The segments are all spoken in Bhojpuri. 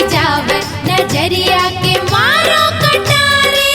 जावे नजरिया के मारो कटारे।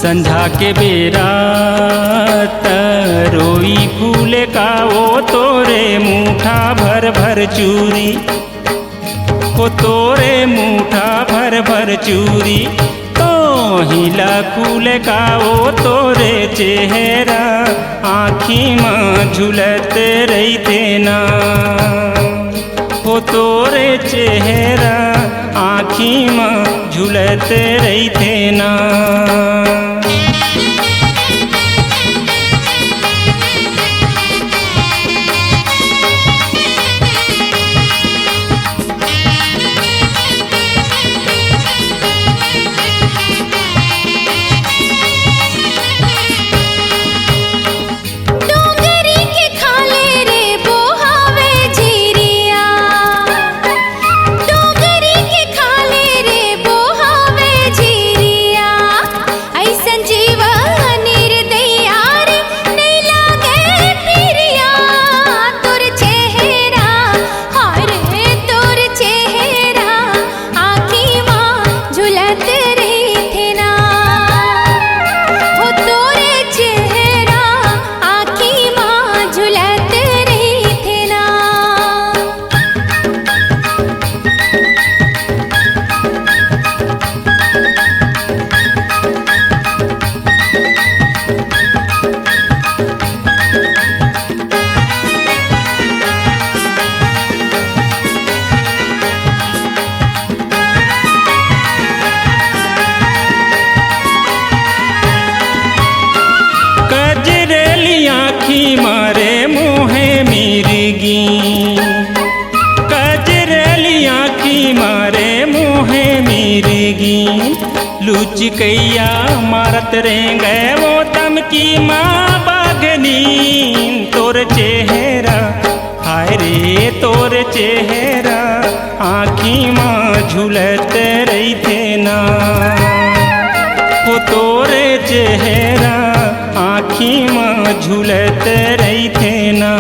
संझा के बेरा रोई फूल का वो तोरे मुठा भर भर चूरी, वो तोरे मुठा भर भर चूरी। तो हिला फूल का वो तोरे चेहरा आँखी माँ झुलत रही थे ना, वो तोरे चेहरा आँखी माँ झुलत रही थे ना। ऐसे लुचिकैया मारत रेंगे वो तम की माँ बागनी तोर चेहरा हाय रे तोर चेहरा आँखी माँ झूलत रही थे ना वो तोरे चेहरा आँखी माँ झूलत रही थे ना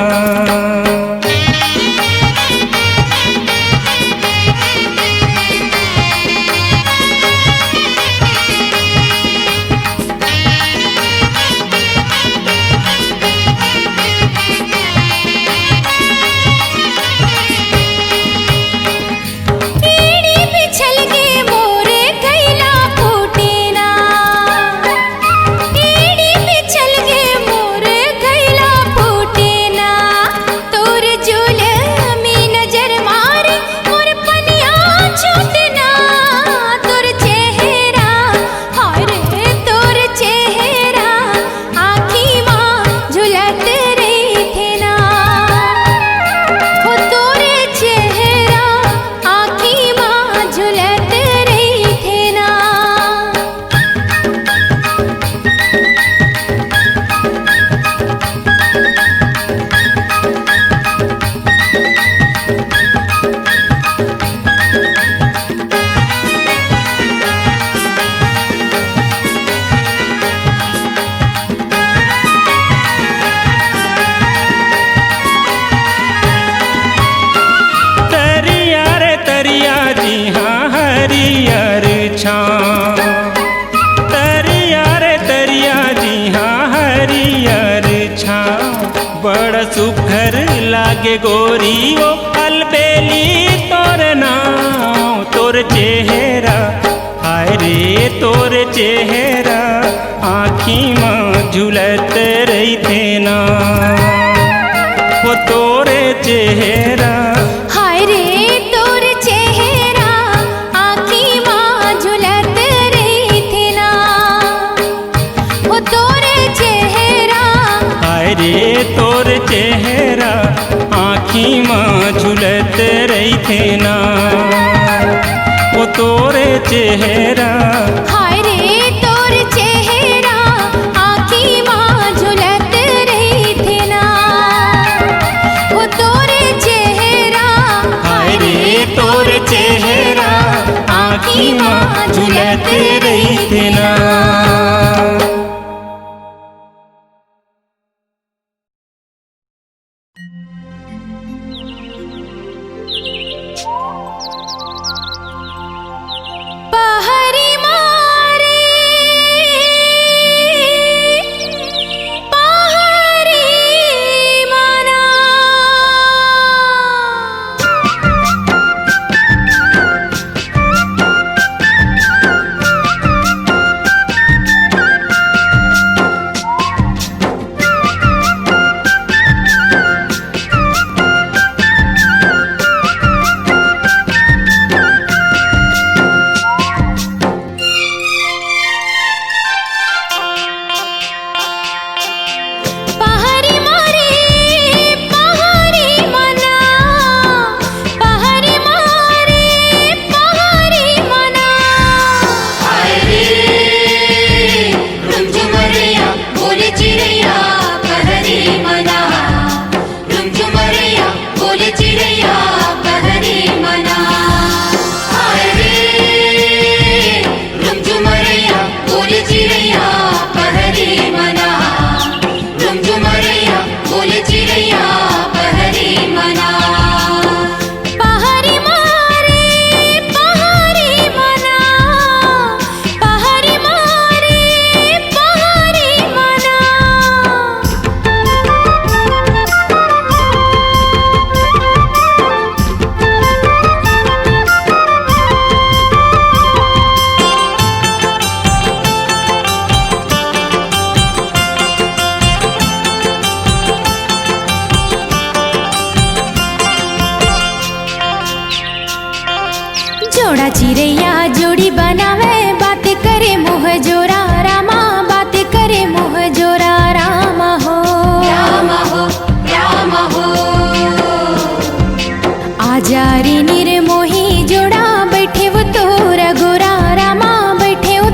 सुघर लागे गोरी वो अलबेली तोर नाम तोर चेहरा हाय रे तोर चेहरा आँखी माँ झूलत रही थे ना वो तोरे चेहरा हाय रे तोर चेहरा आँखी माँ झूलत रही थे ना वो तोरे चेहरा हाय रे तोर चेहरा आँखी माँ झूलत रही थे ना वो तोरे चेहरा हाय रे तोर चेहरा आँखी माँ झूलत रही थे ना वो तोरे चेहरा हाय रे तोर चेहरा आँखी माँ झूलत रही थे ना जोड़ा चिड़ैया जोड़ी बनावे बात करे मुँह जोरा रामा बात करे मुँह जोरा रामा हो रामा हो रामा हो आजारी निर्मोही जोड़ा बैठे वो तोरा गोरा रामा बैठे वो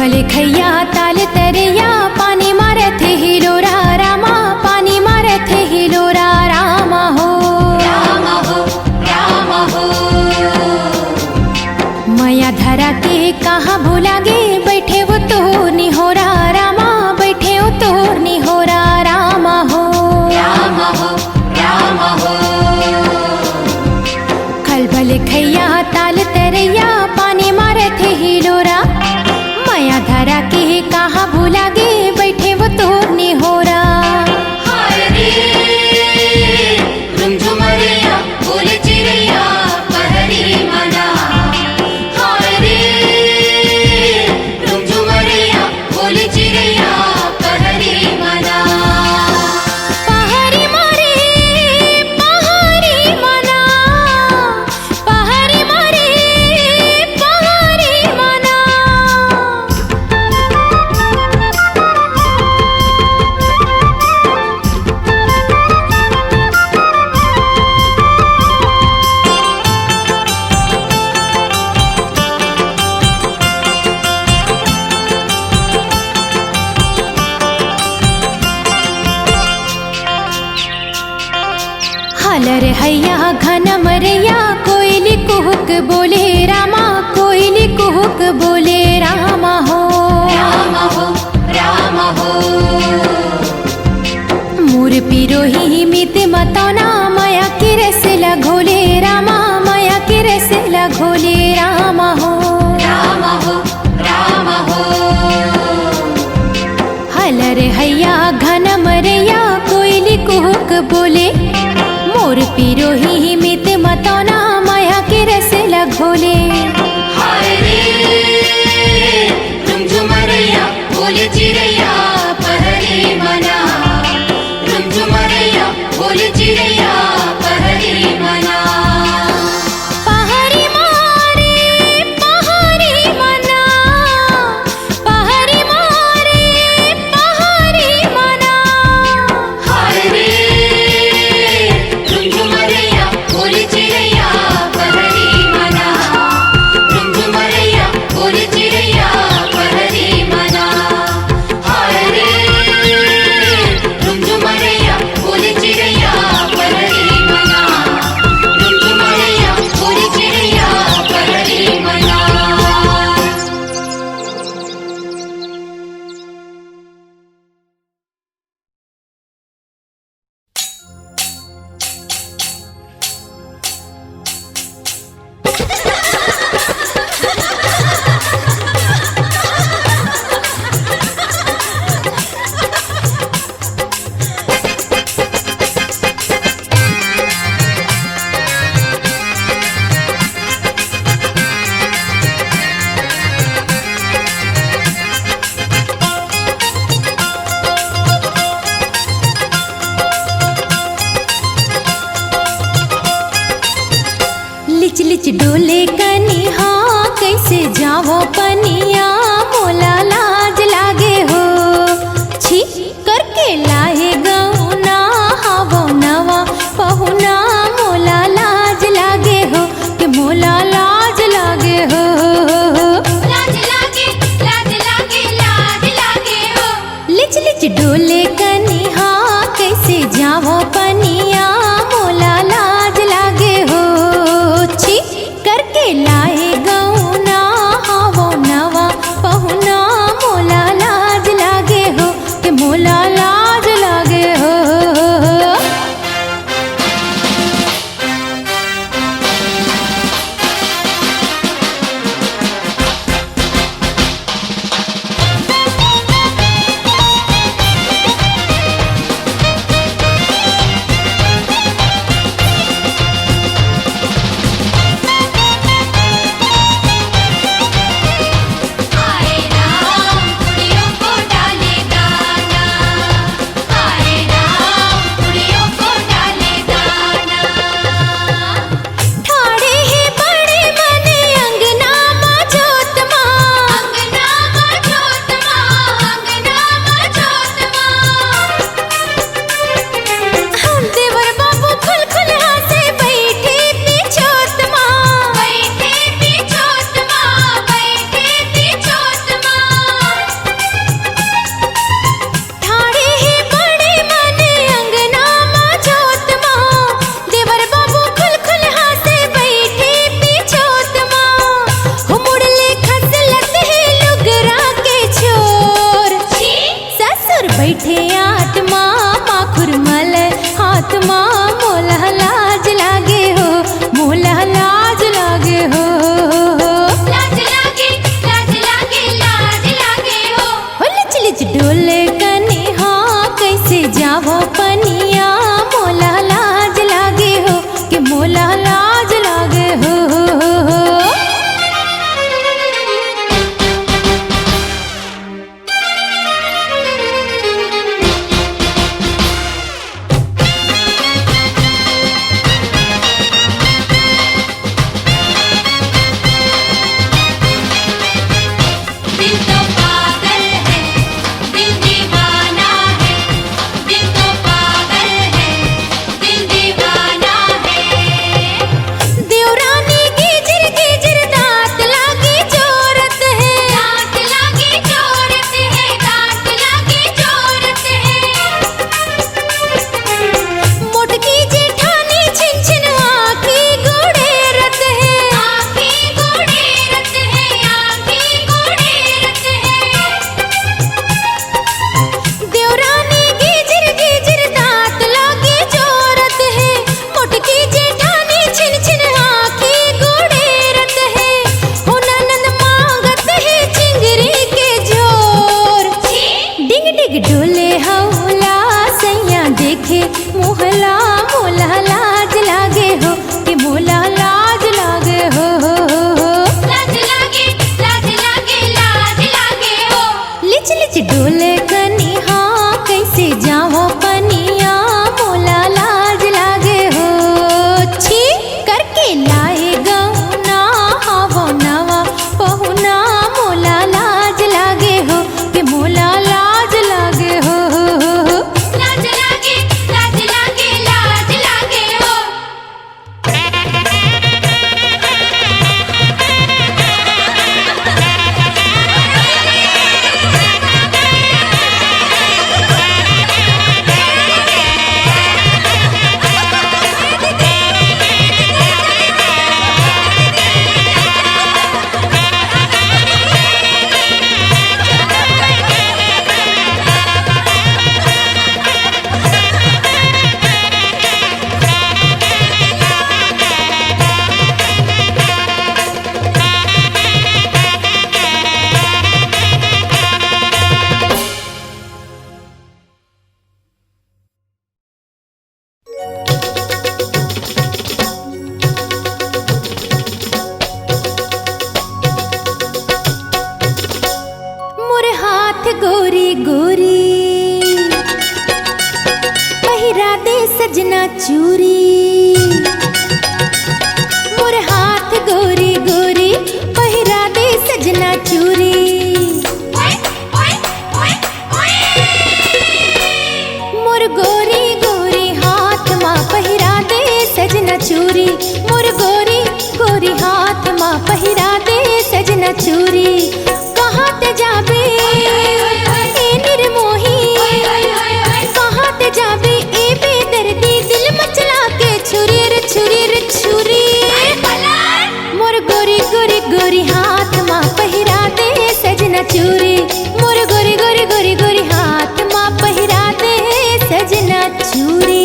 भले खैया ताल तरैया पानी मारत हिलोरा रामा पानी मारत हिलोरा रामा हो राम हो राम हो। माया धरा के कहाँ भूलागे बैठे वो तो निहोरा रामा बैठे वो तो निहोरा रामा हो राम हो राम हो। खल भले खैया ताल तरैया पानी मारत हिलोरा माया धरा के कहाँ भूलागे बैठे वो तो निहोरा। हाय रे रुमझुमरिया बोल चिड़ैया पहरी मना। हाय रे रुमझुमरिया बोल चिड़ैया पहरी मना। पहाड़ी मारे पहाड़ी मना पहाड़ी मारे पहाड़ी मना। हालर हैया घन मरैया कोयली कुहुक बोले रामा कोयली कुहुक बोले रामा हो राम हो राम हो। मोर पिरोही मित मतौना माया के रस घोले रामा माया के रस घोले रामा हो राम हो राम हो। हलर हैया घन मरैया कोयली कुहुक बोले मोर पिरोही मित मतौना माया के रस घोले। हाय रे रुमझुमरिया बोल चिड़ैया पहरी मना। रुमझुमरिया बोल चिड़ैया पहरी मना। पहाड़ी मारे पहाड़ी मना पहाड़ी मारे पहाड़ी मना। हाय रे रुमझुमरिया बोल चिड़ैया पहरी मना। रुमझुमरिया बोल चिड़ैया पहरी मना। हाय रे रुमझुमरिया बोल चिड़ैया पहरी मना। रुमझुमरिया बोल चिड़ैया पहरी मना। लिच लिच डोले कनिहा कैसे जावो पनिया मोला लाज लागे हो छी करके लाए गौना हावो नवा पहुना मोला लाज लागे हो कि मोला लाज लागे हो लाज लागे लाज लागे लाज लागे हो। लिच लिच डोले कनिहा कैसे जावो पनिया मोला लाज लागे हो छी करके लाए गौना हावो नवा पहुना मोला लाज लागे हो कि मोला लाज लागे हो। चूरी मोर हाथ गोरी गोरी पहिरा दे सजना चूरी मोर गोरी गोरी हाथ माँ पहिरा दे सजना चूरी मोर गोरी गोरी हाथ माँ पहिरा दे सजना चूरी कहाँ ते जाबे ए निर्मोही कहाँ ते जाबे ए बेदर्दी दिल मचला के छुरी रे छुरी रे छुरी मोर गोरी गोरी गोरी हाथ माँ पहिरा दे सजना चूरी मोर गोरी गोरी गोरी गोरी हाथ माँ पहिरा दे सजना चूरी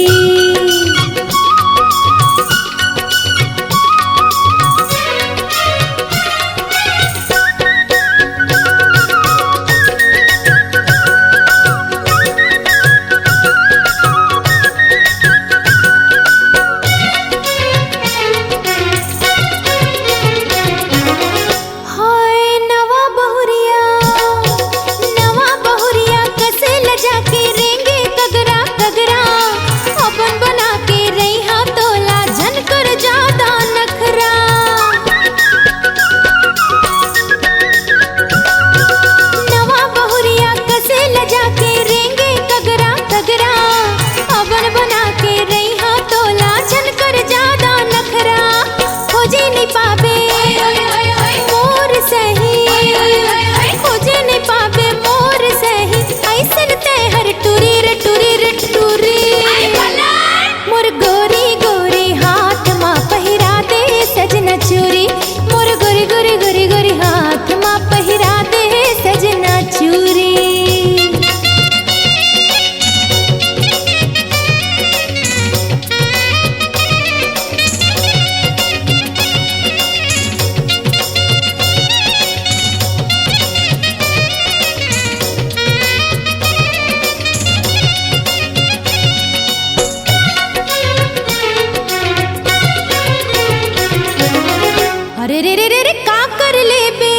अरे रे रे रे रे का कर ले बे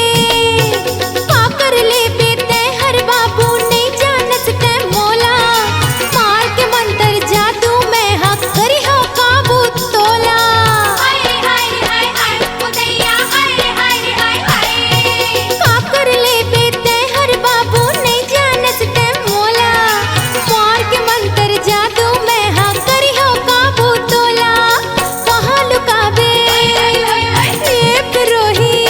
ते हर बाबू नहीं जानत ते मोला मार के मंतर जादू मैं हक करी हो काबू तोला का कर ले बे ते हर बाबू नहीं जानत ते मोला मार के मंतर जादू मैं हक करी हो काबू तोला कहाँ लुकाबे रोही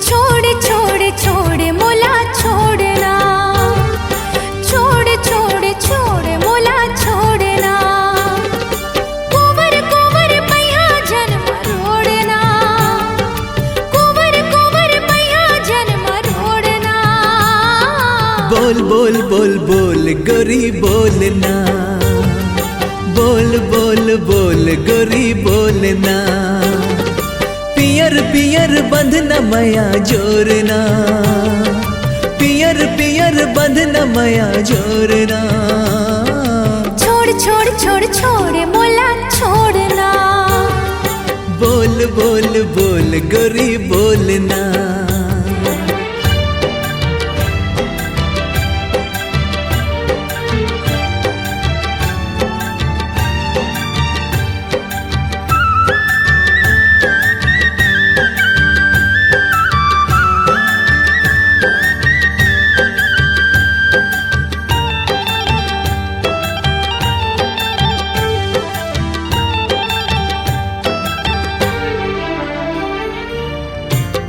छोड़ छोड़ छोड़ मोला छोड़ना, छोड़ छोड़ छोड़ मोला छोड़ना, कुंवर कुंवर पैया जन्म रोड़ना, कुंवर कुंवर पैया जन्म रोड़ना। बोल बोल बोल बोल गोरी बोलना, बोल बोल बोल गोरी बोलना। पियर पियर बंधना मया जोरना, पियर पियर बंधना मया जोरना। छोड़ छोड़ छोड़ छोड़ मोला छोड़ना, बोल बोल बोल गोरी बोलना।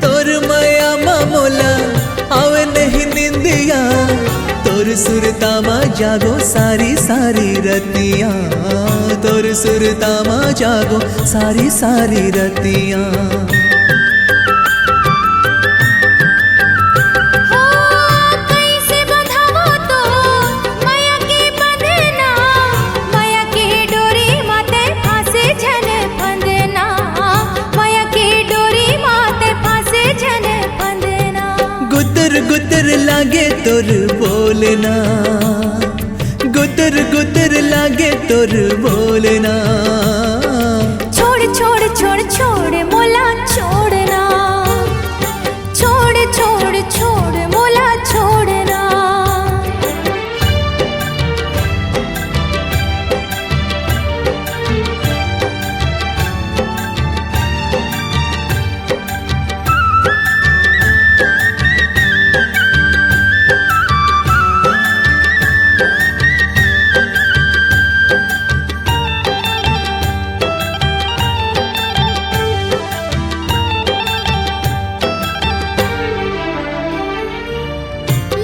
तोर माया मोला आवे नहीं निंदिया, तोर सुरता मा जागो सारी सारी रतिया, तोर सुरता मा जागो सारी सारी रतिया। हो कैसे बंधावो तो माया के बंधना, माया के डोरी माते फांसे झन बंधना, माया के डोरी माते फांसे झन बंधना। गुतर गुतर लागे तोर बोलना, गुतर गुतर लागे तोर बोलना। छोड़ छोड़ छोड़ छोड़ मोला छोड़ना, छोड़ छोड़ छोड़ मोला छोड़ना।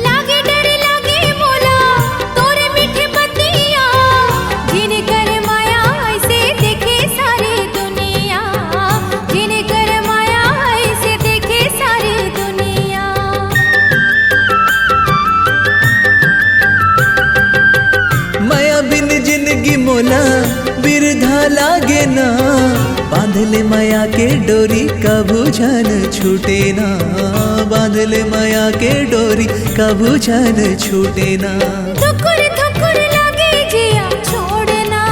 लागे डर लागे मोला तोरे मीठे बतिया, जिने कर माया ऐसे देखे सारी दुनिया, जिने कर माया ऐसे देखे सारी दुनिया। माया बिन जिंदगी मोला बिरधा लागे ना, बांधले माया के डोरी कबू झन छूटे ना, बांधले माया के डोरी कबू झन छूटे ना। धुकुर धुकुर लागे जिया छोड़ना,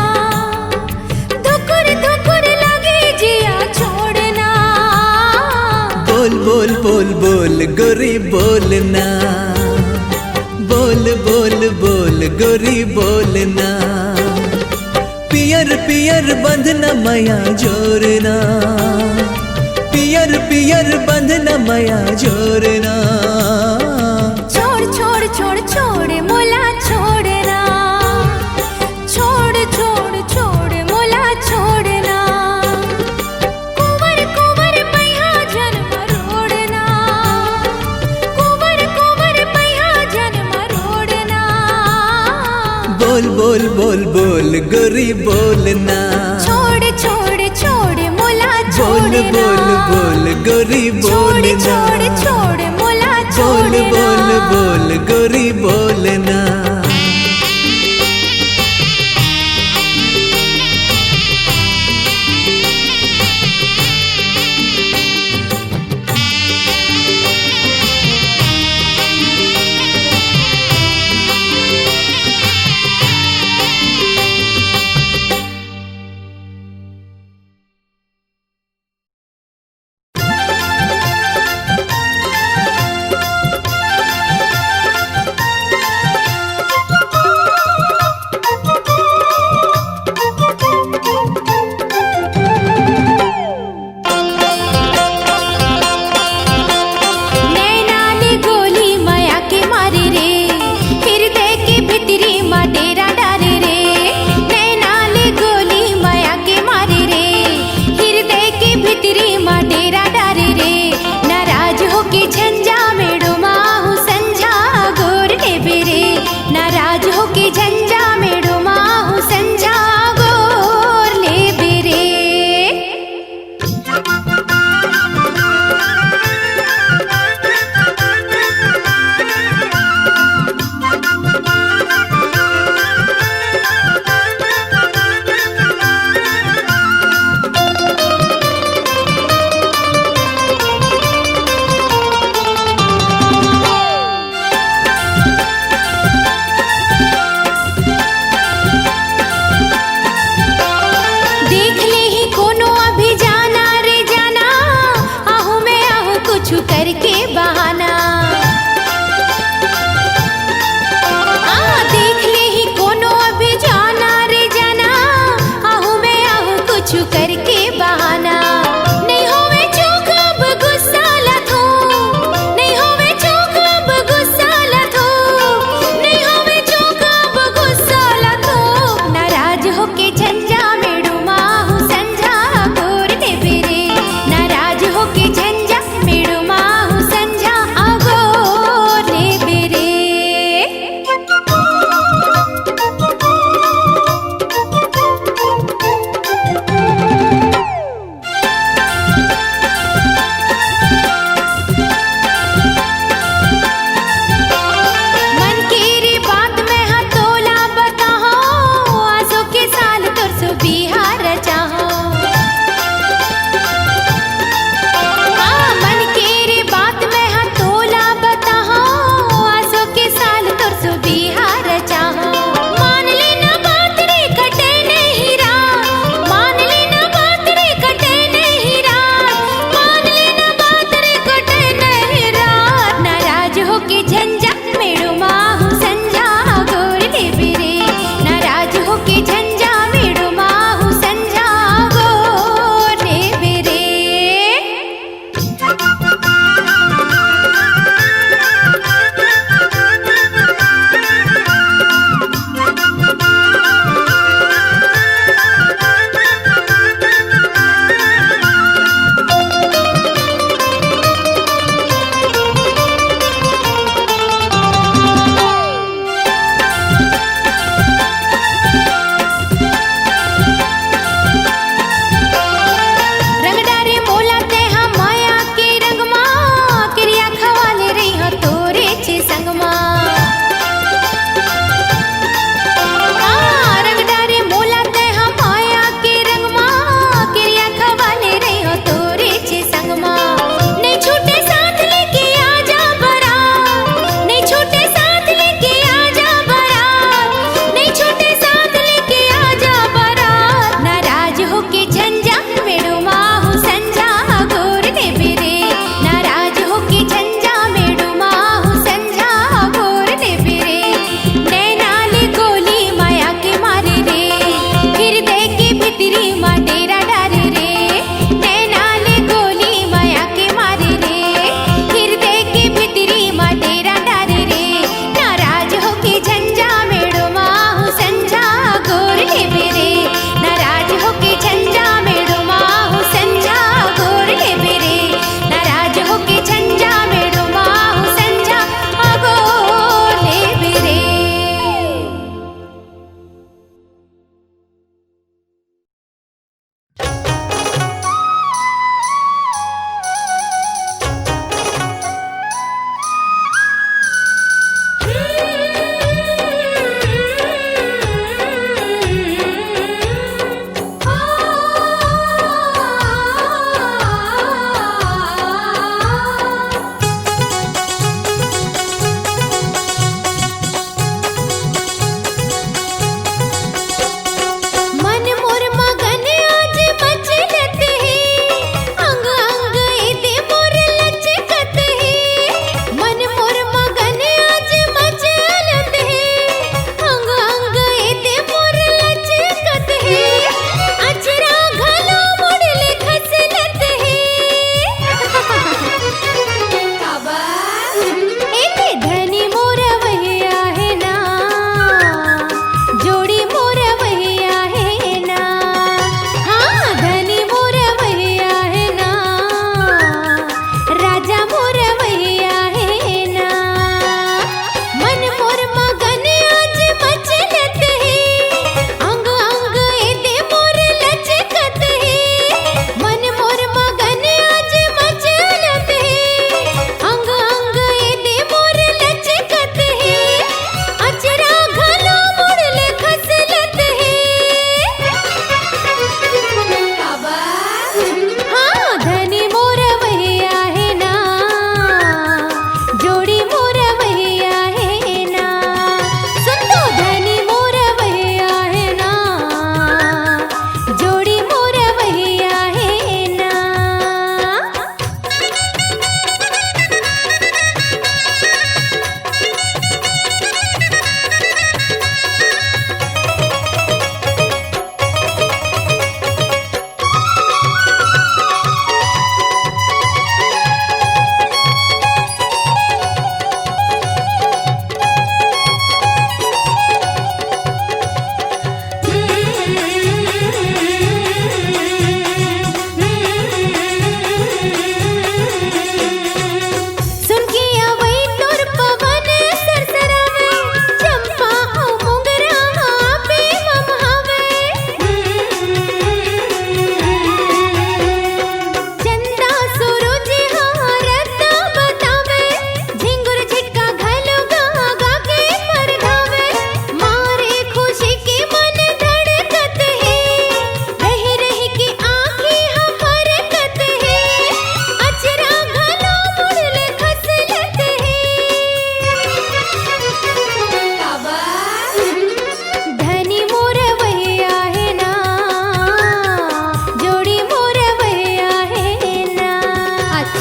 धुकुर धुकुर लागे जिया छोड़ना। बोल बोल बोल बोल गोरी बोलना, बोल बोल बोल गोरी बोलना। पियर पियर बंधना मया जोरना, पियर पियर बंधना मया जोरना। छोड़ छोड़ छोड़ छोड़ मोला छोड़ना, छोड़ छोड़ छोड़ मोला छोड़ना, कुंवर कुंवर पैया जन्म रोड़ना, कुंवर कुंवर पैया जन्म रोड़ना। बोल बोल बोल बोल गोरी बोलना, छोड़ छोड़ छोड़ मोला बोल छोड़ना, बोल बोल गोरी छोड़ बोलना। छोड़ छोड़ मोला बोल छोड़ना। बोल बोल गोरी बोलना।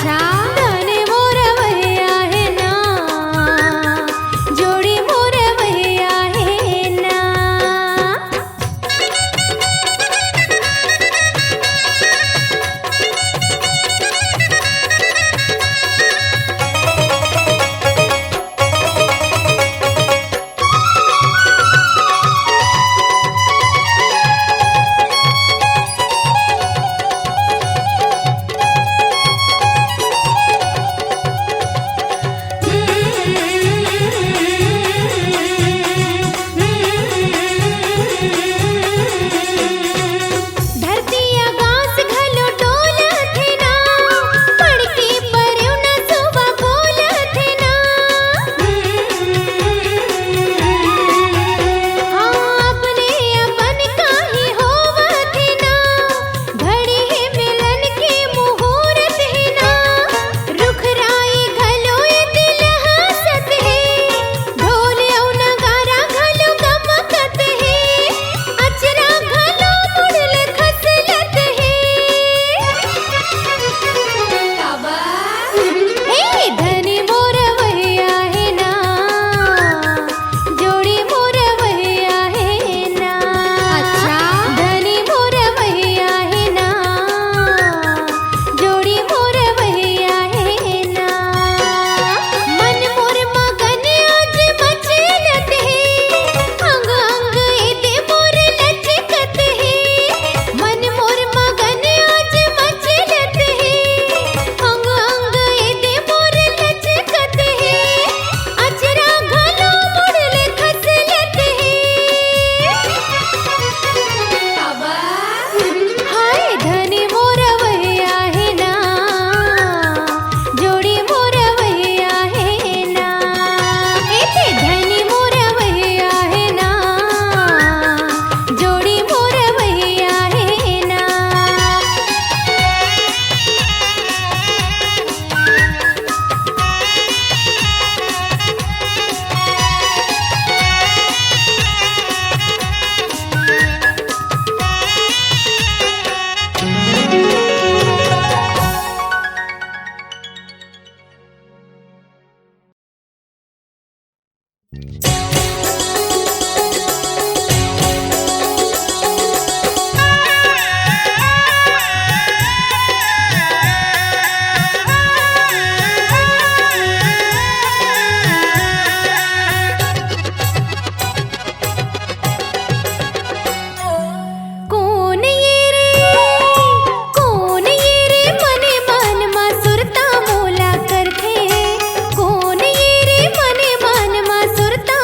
अच्छा धनी मोर भैया है ना जोड़ी मोर भैया है ना धरती आकाश घलो डोलत है ना पड़के परयो ना सुबह बोलत है ना हाँ अपने अपन काहे होवत है ना घड़ी है मिलन के मुहूर्त है ना रुखराई घलो ये दिल हंसत है ढोल और नगारा घलो गमकत है अचरा घलो मुड़ल खसलत है हे धनी मोर भैया है ना जोड़ी मोर भैया है ना अच्छा धनी मोर भैया है ना जोड़ी मोर भैया है ना मन मोर मगन आज मचलत है अंग अंग एदे मोर लचकत है मन मोर मगन आज मचलत है अंग अंग एदे मोर लचकत है अचरा घलो मुड़ल खसलत है हाय धनी मोर भैया है ना जोड़ी मोर भैया है ना एते धनी मोर भैया है ना जोड़ी मोर भैया है ना कौन ये रे मने मन मा सुरता मोला करथे कौन ये रे मने मन मा सुरता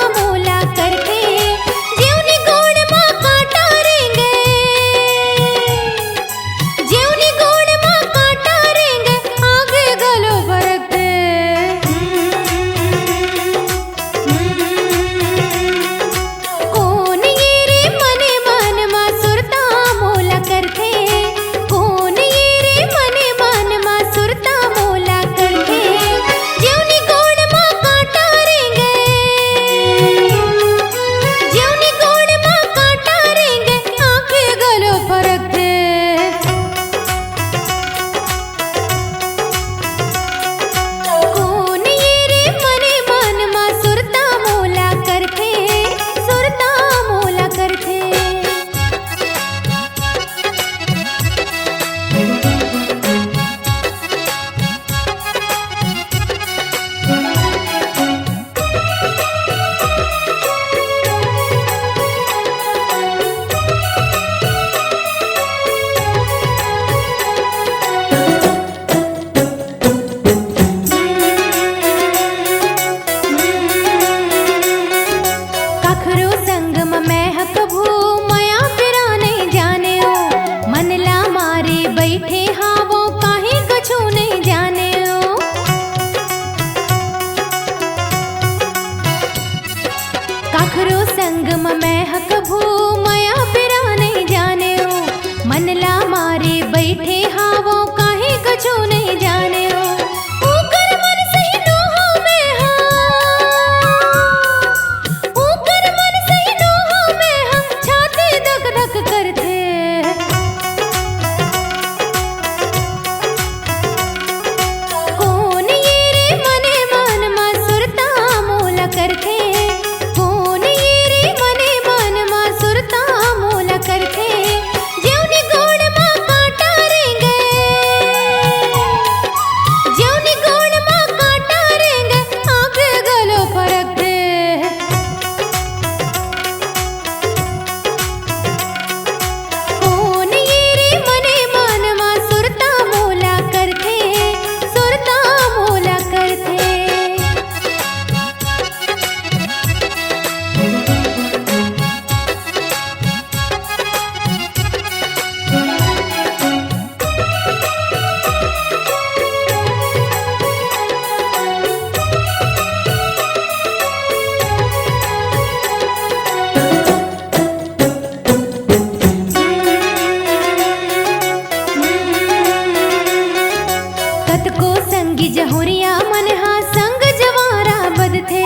कतको संगी जहुरिया मन हा संग जवारा बदथे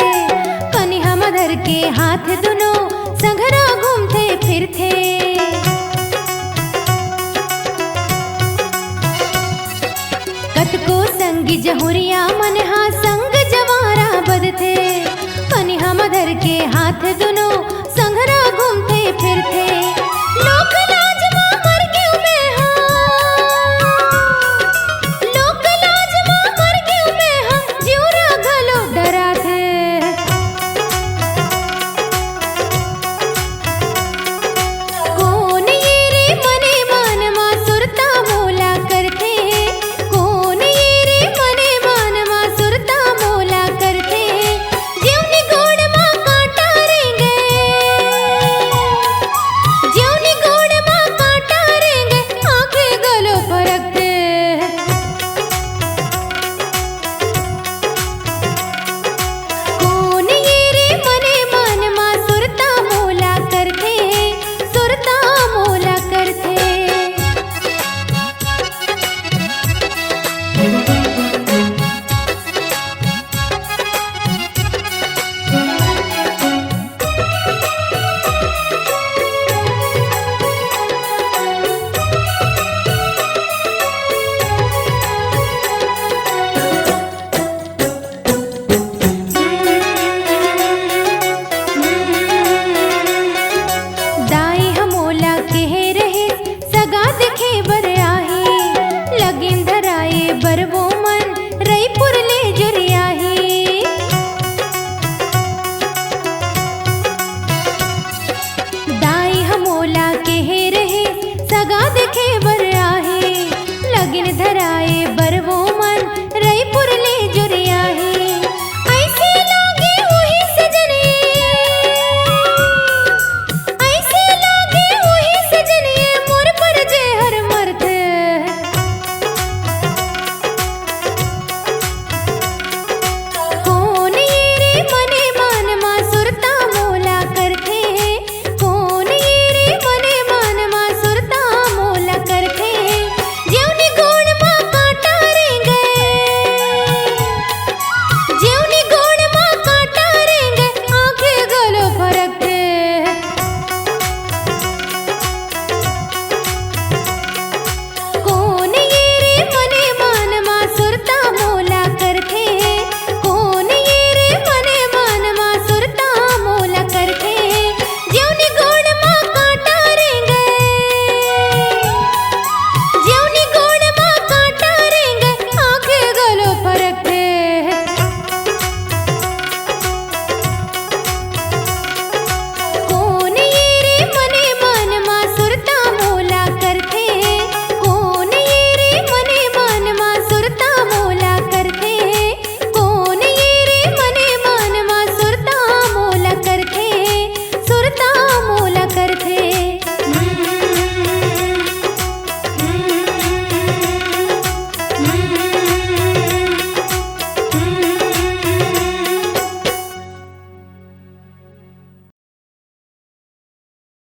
कनिहा मदर के हाथ दुनो संघरा घूमते फिरथे कतको संगी जहुरिया मन हा संग जवारा बदथे कनिहा मदर के हाथ दुनो संघरा घूमते फिरथे लोक